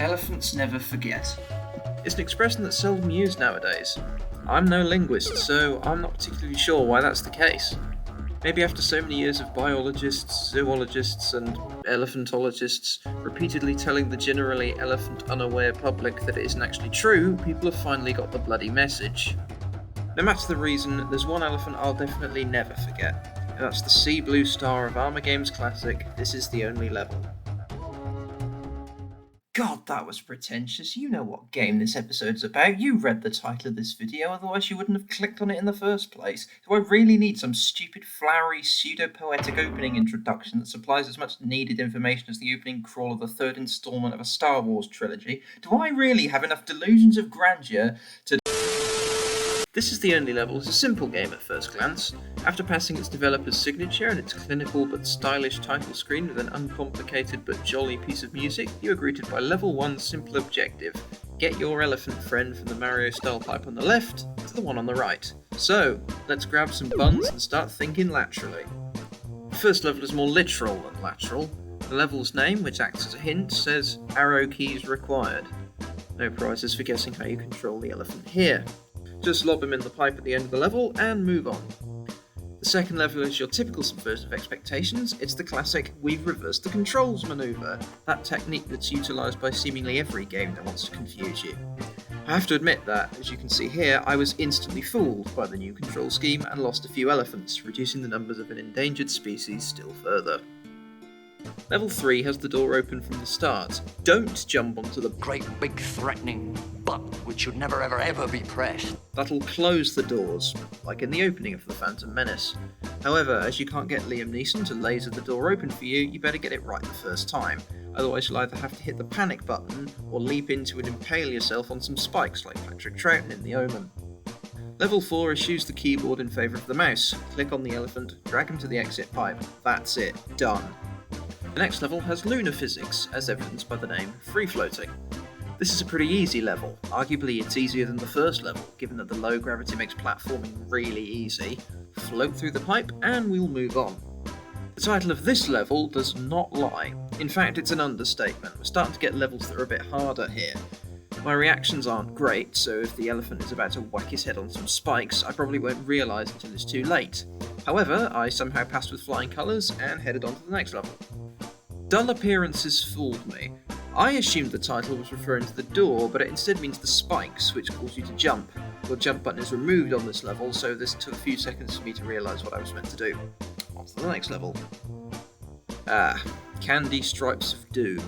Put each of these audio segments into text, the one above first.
Elephants never forget. It's an expression that's seldom used nowadays. I'm no linguist, so I'm not particularly sure why that's the case. Maybe after so many years of biologists, zoologists, and elephantologists repeatedly telling the generally elephant-unaware public that it isn't actually true, people have finally got the bloody message. No matter the reason, there's one elephant I'll definitely never forget, and that's the sea blue star of Armour Games classic, This Is the Only Level. God, that was pretentious. You know what game this episode's about. You read the title of this video, otherwise you wouldn't have clicked on it in the first place. Do I really need some stupid, flowery, pseudo-poetic opening introduction that supplies as much needed information as the opening crawl of the third installment of a Star Wars trilogy? Do I really have enough delusions of grandeur to... This Is the Only Level is a simple game at first glance. After passing its developer's signature and its clinical but stylish title screen with an uncomplicated but jolly piece of music, you are greeted by Level 1's simple objective. Get your elephant friend from the Mario style pipe on the left to the one on the right. So, let's grab some buns and start thinking laterally. The first level is more literal than lateral. The level's name, which acts as a hint, says arrow keys required. No prizes for guessing how you control the elephant here. Just lob him in the pipe at the end of the level and move on. The second level is your typical subversion of expectations. It's the classic "we've reversed the controls" manoeuvre, that technique that's utilised by seemingly every game that wants to confuse you. I have to admit that, as you can see here, I was instantly fooled by the new control scheme and lost a few elephants, reducing the numbers of an endangered species still further. Level 3 has the door open from the start. Don't jump onto the great big threatening button which should never ever be pressed. That'll close the doors, like in the opening of The Phantom Menace. However, as you can't get Liam Neeson to laser the door open for you, you better get it right the first time. Otherwise you'll either have to hit the panic button, or leap into and impale yourself on some spikes like Patrick Troughton in The Omen. Level 4 eschews the keyboard in favour of the mouse. Click on the elephant, drag him to the exit pipe. That's it, done. The next level has lunar physics, as evidenced by the name free floating. This is a pretty easy level. Arguably it's easier than the first level, given that the low gravity makes platforming really easy. Float through the pipe and we'll move on. The title of this level does not lie. In fact, it's an understatement. We're starting to get levels that are a bit harder here. My reactions aren't great, so if the elephant is about to whack his head on some spikes, I probably won't realise until it's too late. However, I somehow passed with flying colours and headed on to the next level. Dull appearances fooled me. I assumed the title was referring to the door, but it instead means the spikes, which cause you to jump. Your jump button is removed on this level, so this took a few seconds for me to realise what I was meant to do. On to the next level. Candy Stripes of Doom.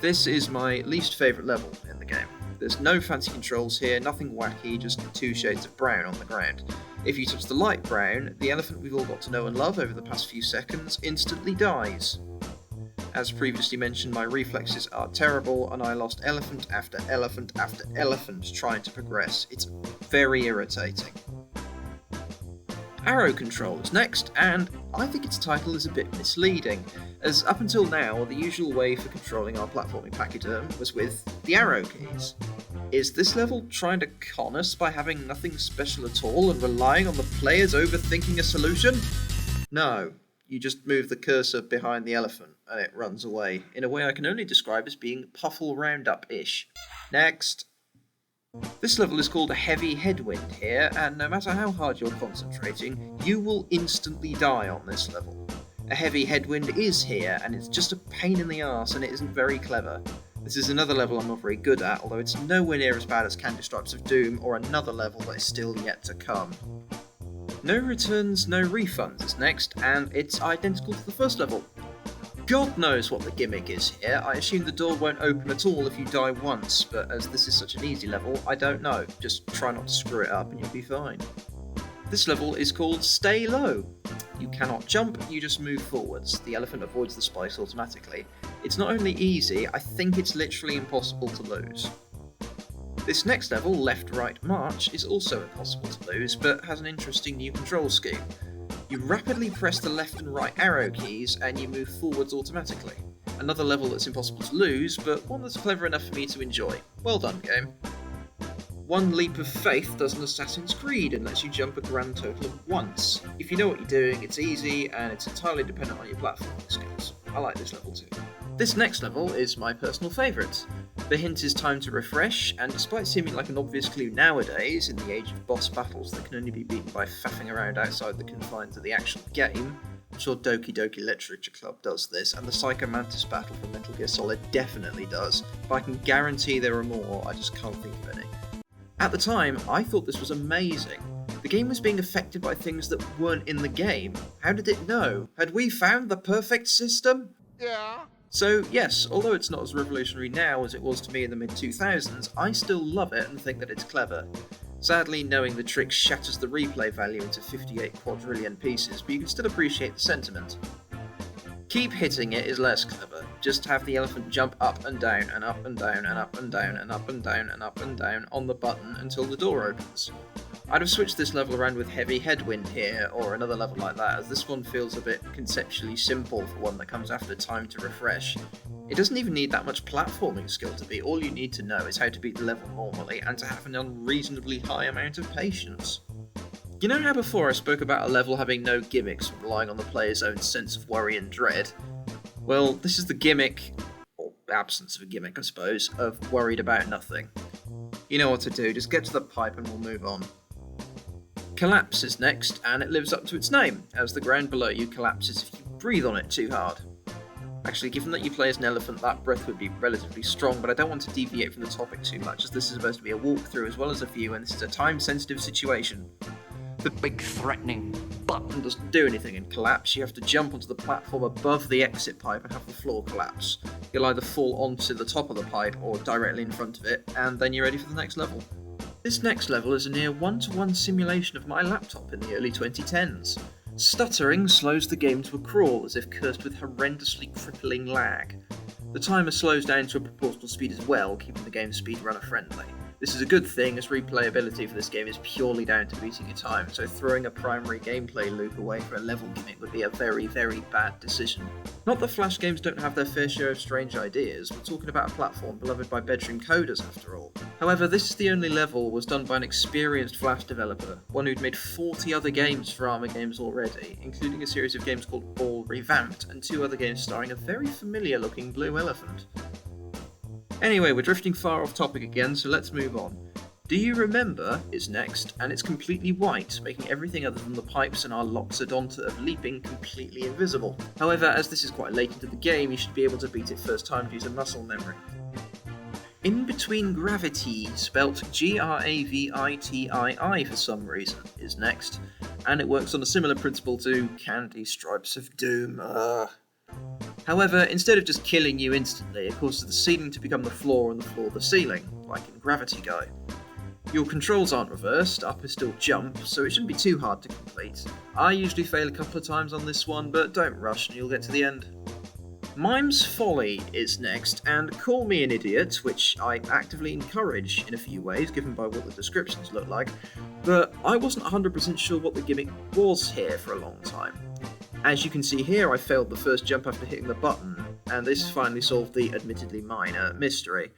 This is my least favourite level in the game. There's no fancy controls here, nothing wacky, just 2 shades of brown on the ground. If you touch the light brown, the elephant we've all got to know and love over the past few seconds instantly dies. As previously mentioned, my reflexes are terrible and I lost elephant after elephant after elephant trying to progress. It's very irritating. Arrow control is next, and I think its title is a bit misleading, as up until now the usual way for controlling our platforming pachyderm was with the arrow keys. Is this level trying to con us by having nothing special at all and relying on the players overthinking a solution? No. You just move the cursor behind the elephant and it runs away, in a way I can only describe as being Puffle Roundup-ish. Next. This level is called a heavy headwind here, and no matter how hard you're concentrating, you will instantly die on this level. A heavy headwind is here, and it's just a pain in the arse and it isn't very clever. This is another level I'm not very good at, although it's nowhere near as bad as Candy Stripes of Doom or another level that is still yet to come. No returns, no refunds is next, and it's identical to the first level. God knows what the gimmick is here. I assume the door won't open at all if you die once, but as this is such an easy level, I don't know. Just try not to screw it up and you'll be fine. This level is called Stay Low. You cannot jump, you just move forwards. The elephant avoids the spikes automatically. It's not only easy, I think it's literally impossible to lose. This next level, Left-Right March, is also impossible to lose, but has an interesting new control scheme. You rapidly press the left and right arrow keys, and you move forwards automatically. Another level that's impossible to lose, but one that's clever enough for me to enjoy. Well done, game. One Leap of Faith does an Assassin's Creed and lets you jump a grand total of once. If you know what you're doing, it's easy, and it's entirely dependent on your platforming skills. I like this level too. This next level is my personal favourite. The hint is time to refresh, and despite seeming like an obvious clue nowadays, in the age of boss battles that can only be beaten by faffing around outside the confines of the actual game, I'm sure Doki Doki Literature Club does this, and the Psycho Mantis battle from Metal Gear Solid definitely does, but I can guarantee there are more, I just can't think of any. At the time, I thought this was amazing. The game was being affected by things that weren't in the game. How did it know? Had we found the perfect system? Yeah. So yes, although it's not as revolutionary now as it was to me in the mid-2000s, I still love it and think that it's clever. Sadly, knowing the trick shatters the replay value into 58 quadrillion pieces, but you can still appreciate the sentiment. Keep hitting it is less clever. Just have the elephant jump up and down and up and down and up and down and up and down and up and down on the button until the door opens. I'd have switched this level around with heavy headwind here, or another level like that, as this one feels a bit conceptually simple for one that comes after time to refresh. It doesn't even need that much platforming skill to beat, all you need to know is how to beat the level normally, and to have an unreasonably high amount of patience. You know how before I spoke about a level having no gimmicks, relying on the player's own sense of worry and dread? Well, this is the gimmick, or absence of a gimmick I suppose, of worried about nothing. You know what to do, just get to the pipe and we'll move on. Collapse is next, and it lives up to its name, as the ground below you collapses if you breathe on it too hard. Actually, given that you play as an elephant, that breath would be relatively strong, but I don't want to deviate from the topic too much, as this is supposed to be a walkthrough as well as a view, and this is a time-sensitive situation. The big threatening button Button doesn't do anything in Collapse, you have to jump onto the platform above the exit pipe and have the floor collapse. You'll either fall onto the top of the pipe or directly in front of it, and then you're ready for the next level. This next level is a near one-to-one simulation of my laptop in the early 2010s. Stuttering slows the game to a crawl, as if cursed with horrendously crippling lag. The timer slows down to a proportional speed as well, keeping the game speedrunner friendly. This is a good thing, as replayability for this game is purely down to beating your time, so throwing a primary gameplay loop away for a level gimmick would be a very, very bad decision. Not that Flash games don't have their fair share of strange ideas, we're talking about a platform beloved by bedroom coders after all. However, this is the only level was done by an experienced Flash developer, one who'd made 40 other games for Armour Games already, including a series of games called Ball Revamped, and 2 other games starring a very familiar looking blue elephant. Anyway, we're drifting far off topic again, so let's move on. Do You Remember is next, and it's completely white, making everything other than the pipes and our Loxodonta of leaping completely invisible. However, as this is quite late into the game, you should be able to beat it first time due to muscle memory. In Between Gravity, spelt Gravitiii for some reason, is next, and it works on a similar principle to Candy Stripes of Doom. However, instead of just killing you instantly, it causes the ceiling to become the floor and the floor the ceiling, like in Gravity Guy. Your controls aren't reversed, up is still jump, so it shouldn't be too hard to complete. I usually fail a couple of times on this one, but don't rush and you'll get to the end. Mime's Folly is next, and call me an idiot, which I actively encourage in a few ways, given by what the descriptions look like, but I wasn't 100% sure what the gimmick was here for a long time. As you can see here, I failed the first jump after hitting the button, and this finally solved the admittedly minor mystery.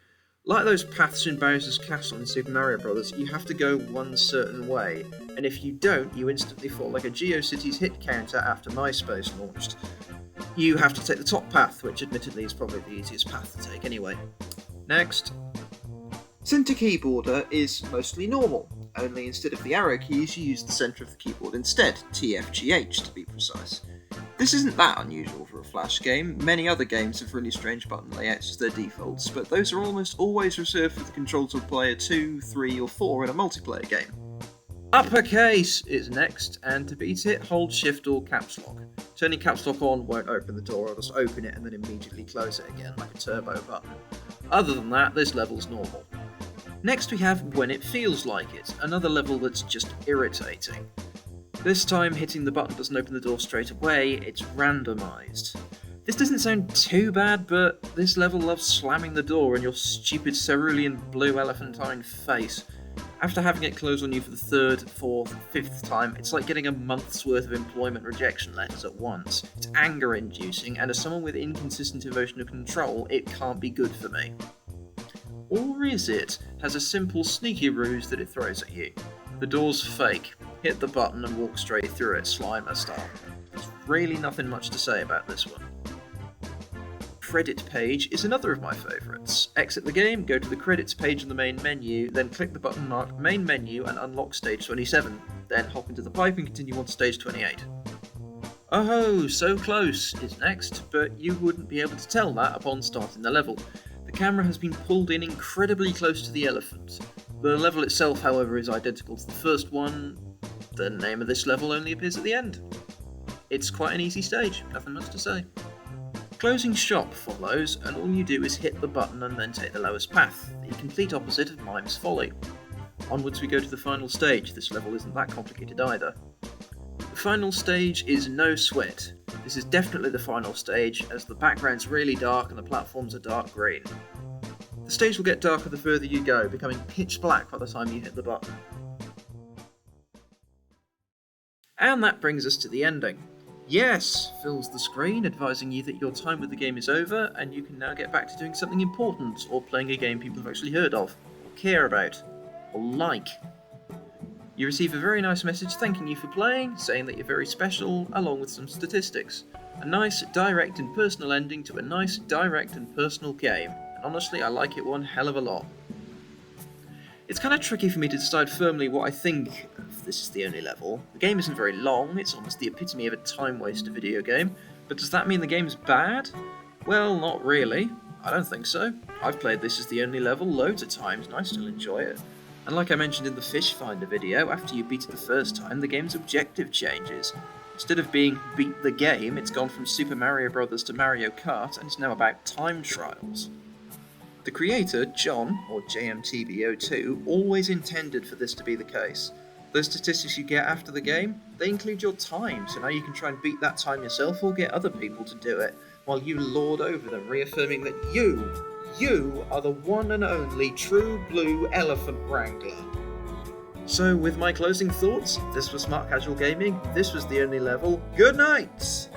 Like those paths in Bowser's Castle in Super Mario Bros., you have to go one certain way, and if you don't, you instantly fall like a GeoCities hit counter after MySpace launched. You have to take the top path, which admittedly is probably the easiest path to take anyway. Next. Center keyboarder is mostly normal, only instead of the arrow keys you use the centre of the keyboard instead, TFGH to be precise. This isn't that unusual for a Flash game. Many other games have really strange button layouts as their defaults, but those are almost always reserved for the controls of player 2, 3 or 4 in a multiplayer game. Uppercase is next, and to beat it, hold shift or caps lock. Turning caps lock on won't open the door, I'll just open it and then immediately close it again, like a turbo button. Other than that, this level's normal. Next we have When It Feels Like It, another level that's just irritating. This time, hitting the button doesn't open the door straight away, it's randomised. This doesn't sound too bad, but this level loves slamming the door in your stupid cerulean blue elephantine face. After having it close on you for the 3rd, 4th, 5th time, it's like getting a month's worth of employment rejection letters at once. It's anger-inducing, and as someone with inconsistent emotional control, it can't be good for me. Or is it? Has a simple sneaky ruse that it throws at you. The door's fake. Hit the button and walk straight through it, Slimer style. There's really nothing much to say about this one. credit page is another of my favourites. Exit the game, go to the credits page in the main menu, then click the button marked main menu and unlock stage 27, then hop into the pipe and continue on to stage 28. Oh, so close is next, but you wouldn't be able to tell that upon starting the level. The camera has been pulled in incredibly close to the elephant. The level itself, however, is identical to the first one. The name of this level only appears at the end. It's quite an easy stage, nothing much to say. Closing shop follows, and all you do is hit the button and then take the lowest path, the complete opposite of Mime's Folly. Onwards we go to the final stage. This level isn't that complicated either. The final stage is no sweat. This is definitely the final stage, as the background's really dark and the platforms are dark green. The stage will get darker the further you go, becoming pitch black by the time you hit the button. And that brings us to the ending. Yes fills the screen, advising you that your time with the game is over and you can now get back to doing something important, or playing a game people have actually heard of, or care about, or like. You receive a very nice message thanking you for playing, saying that you're very special, along with some statistics. A nice, direct and personal ending to a nice, direct and personal game, and honestly I like it one hell of a lot. It's kind of tricky for me to decide firmly what I think of This Is the Only Level. The game isn't very long, it's almost the epitome of a time-waster video game, but does that mean the game's bad? Well, not really. I don't think so. I've played This Is the Only Level loads of times and I still enjoy it. And like I mentioned in the Fish Finder video, after you beat it the first time, the game's objective changes. Instead of being beat the game, it's gone from Super Mario Bros. To Mario Kart, and it's now about time trials. The creator, John, or JMTBO2, always intended for this to be the case. Those statistics you get after the game, they include your time, so now you can try and beat that time yourself or get other people to do it, while you lord over them, reaffirming that you are the one and only true blue elephant wrangler. So with my closing thoughts, this was Smart Casual Gaming, this was The Only Level, good night!